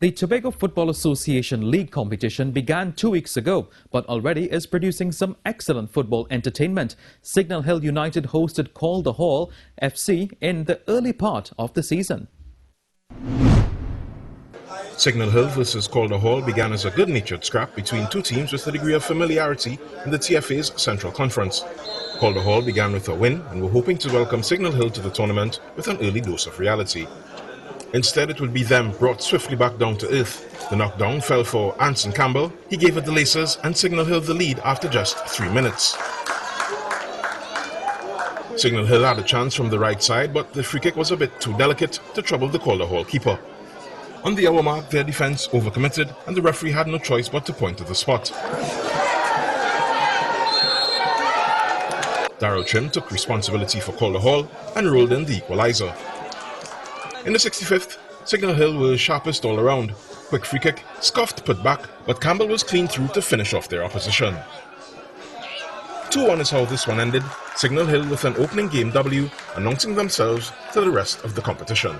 The Tobago Football Association League competition began 2 weeks ago, but already is producing some excellent football entertainment. Signal Hill United hosted Calder Hall FC in the early part of the season. Signal Hill versus Calder Hall began as a good-natured scrap between two teams with a degree of familiarity in the TFA's Central Conference. Calder Hall began with a win and were hoping to welcome Signal Hill to the tournament with an early dose of reality. Instead, it would be them brought swiftly back down to earth. The knockdown fell for Anson Campbell. He gave it the Lacers and Signal Hill the lead after just 3 minutes. Signal Hill had a chance from the right side, but the free kick was a bit too delicate to trouble the Calder Hall keeper. On the hour mark, their defence overcommitted and the referee had no choice but to point to the spot. Darryl Trim took responsibility for Calder Hall and rolled in the equaliser. In the 65th, Signal Hill were sharpest all around. Quick free kick, scuffed put back, but Campbell was clean through to finish off their opposition. 2-1 is how this one ended, Signal Hill with an opening game W, announcing themselves to the rest of the competition.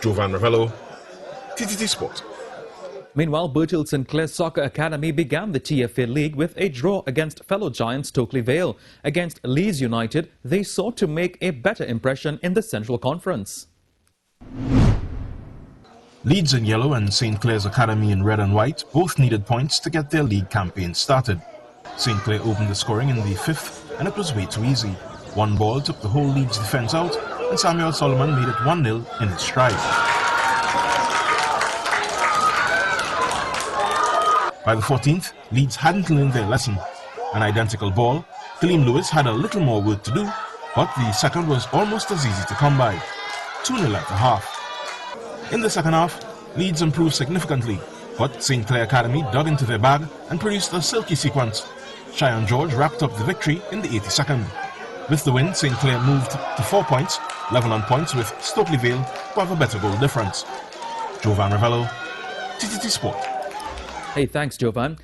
Jovan Ravello, TTT Sport. Meanwhile, Burchill Sinclair Soccer Academy began the TFA League with a draw against fellow giants Stokely Vale. Against Leeds United, they sought to make a better impression in the Central Conference. Leeds in yellow and St. Clair's Academy in red and white both needed points to get their league campaign started. St. Clair opened the scoring in the 5th and it was way too easy. One ball took the whole Leeds defence out and Samuel Solomon made it 1-0 in his stride. By the 14th, Leeds hadn't learned their lesson. An identical ball, Kaleem Lewis had a little more work to do, but the second was almost as easy to come by. 2-0 at the half. In the second half, Leeds improved significantly, but St. Clair Academy dug into their bag and produced a silky sequence. Cheyenne George wrapped up the victory in the 82nd. With the win, St. Clair moved to 4 points, level on points with Stokely Vale, who have a better goal difference. Jovan Ravello, TTT Sport. Hey, thanks, Jovan.